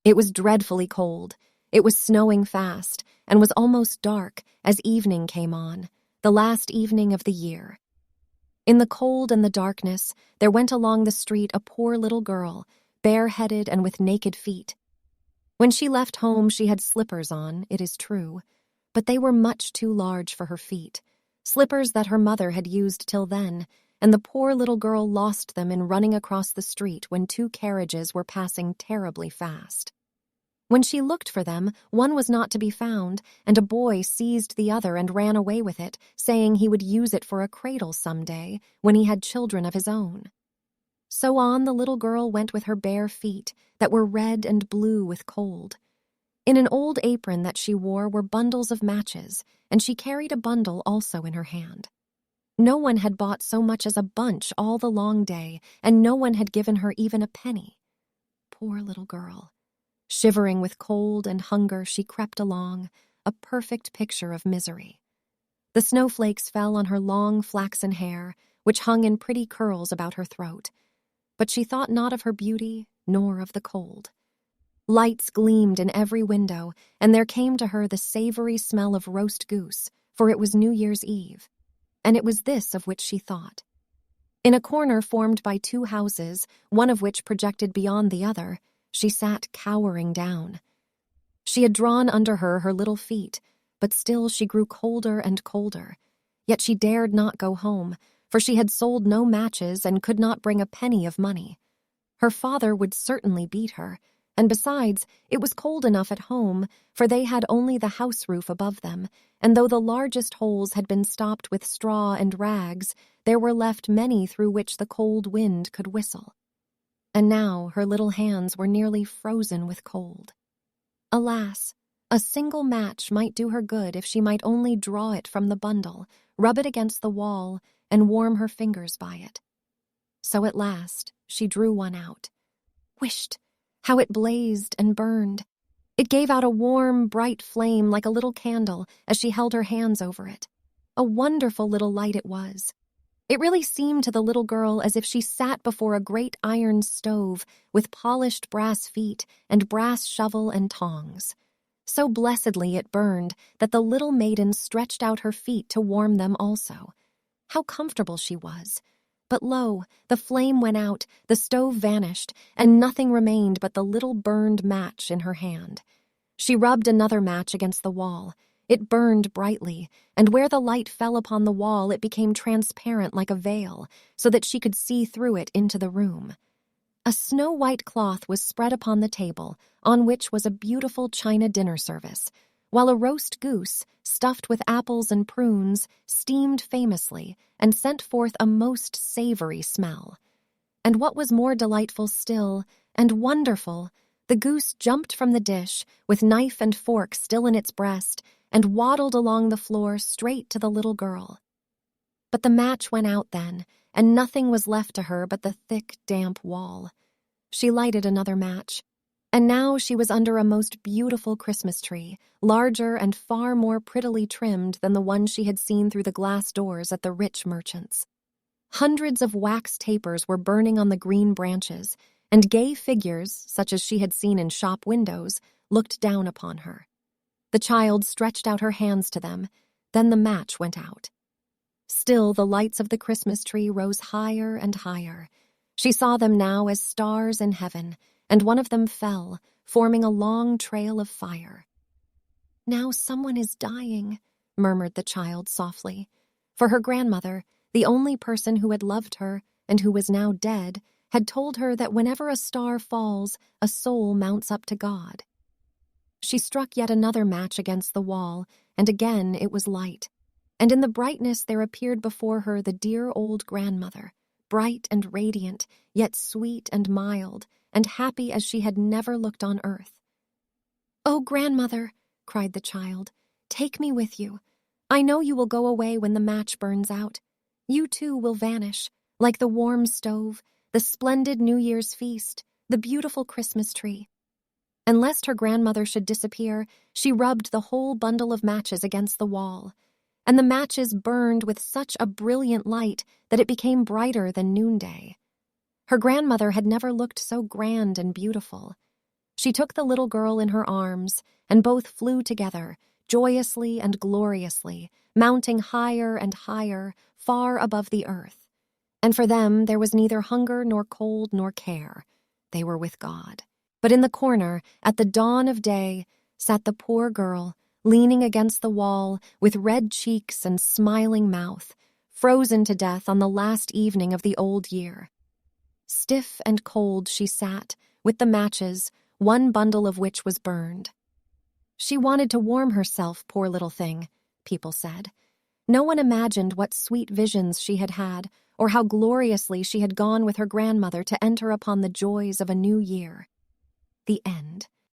It was dreadfully cold. It was snowing fast and was almost dark as evening came on, the last evening of the year. In the cold and the darkness, there went along the street a poor little girl, bareheaded and with naked feet. When she left home, she had slippers on, it is true, but they were much too large for her feet, slippers that her mother had used till then, and the poor little girl lost them in running across the street when two carriages were passing terribly fast. When she looked for them, one was not to be found, and a boy seized the other and ran away with it, saying he would use it for a cradle some day when he had children of his own. So on the little girl went with her bare feet that were red and blue with cold. In an old apron that she wore were bundles of matches, and she carried a bundle also in her hand. No one had bought so much as a bunch all the long day, and no one had given her even a penny. Poor little girl. Shivering with cold and hunger, she crept along, a perfect picture of misery. The snowflakes fell on her long flaxen hair, which hung in pretty curls about her throat. But she thought not of her beauty, nor of the cold. Lights gleamed in every window, and there came to her the savory smell of roast goose, for it was New Year's Eve. And it was this of which she thought. In a corner formed by two houses, one of which projected beyond the other, she sat cowering down. She had drawn under her little feet, but still she grew colder and colder. Yet she dared not go home, for she had sold no matches and could not bring a penny of money. Her father would certainly beat her, and besides, it was cold enough at home, for they had only the house roof above them, and though the largest holes had been stopped with straw and rags, there were left many through which the cold wind could whistle. And now her little hands were nearly frozen with cold. Alas, a single match might do her good if she might only draw it from the bundle, rub it against the wall, and warm her fingers by it. So at last she drew one out. Whisht! How it blazed and burned! It gave out a warm, bright flame like a little candle as she held her hands over it. A wonderful little light it was. It really seemed to the little girl as if she sat before a great iron stove with polished brass feet and brass shovel and tongs. So blessedly it burned that the little maiden stretched out her feet to warm them also. How comfortable she was! But lo, the flame went out, the stove vanished, and nothing remained but the little burned match in her hand. She rubbed another match against the wall. It burned brightly, and where the light fell upon the wall it became transparent like a veil, so that she could see through it into the room. A snow-white cloth was spread upon the table, on which was a beautiful china dinner service, while a roast goose, stuffed with apples and prunes, steamed famously and sent forth a most savory smell. And what was more delightful still, and wonderful, the goose jumped from the dish, with knife and fork still in its breast, and waddled along the floor straight to the little girl. But the match went out then, and nothing was left to her but the thick, damp wall. She lighted another match, and now she was under a most beautiful Christmas tree, larger and far more prettily trimmed than the one she had seen through the glass doors at the rich merchants'. Hundreds of wax tapers were burning on the green branches, and gay figures, such as she had seen in shop windows, looked down upon her. The child stretched out her hands to them, then the match went out. Still the lights of the Christmas tree rose higher and higher. She saw them now as stars in heaven, and one of them fell, forming a long trail of fire. "Now someone is dying," murmured the child softly, for her grandmother, the only person who had loved her and who was now dead, had told her that whenever a star falls, a soul mounts up to God. She struck yet another match against the wall, and again it was light. And in the brightness there appeared before her the dear old grandmother, bright and radiant, yet sweet and mild, and happy as she had never looked on earth. "Oh, grandmother," cried the child, "take me with you. I know you will go away when the match burns out. You too will vanish, like the warm stove, the splendid New Year's feast, the beautiful Christmas tree." And lest her grandmother should disappear, she rubbed the whole bundle of matches against the wall, and the matches burned with such a brilliant light that it became brighter than noonday. Her grandmother had never looked so grand and beautiful. She took the little girl in her arms, and both flew together, joyously and gloriously, mounting higher and higher, far above the earth. And for them there was neither hunger nor cold nor care. They were with God. But in the corner, at the dawn of day, sat the poor girl, leaning against the wall, with red cheeks and smiling mouth, frozen to death on the last evening of the old year. Stiff and cold she sat, with the matches, one bundle of which was burned. She wanted to warm herself, poor little thing, people said. No one imagined what sweet visions she had had, or how gloriously she had gone with her grandmother to enter upon the joys of a new year. The end.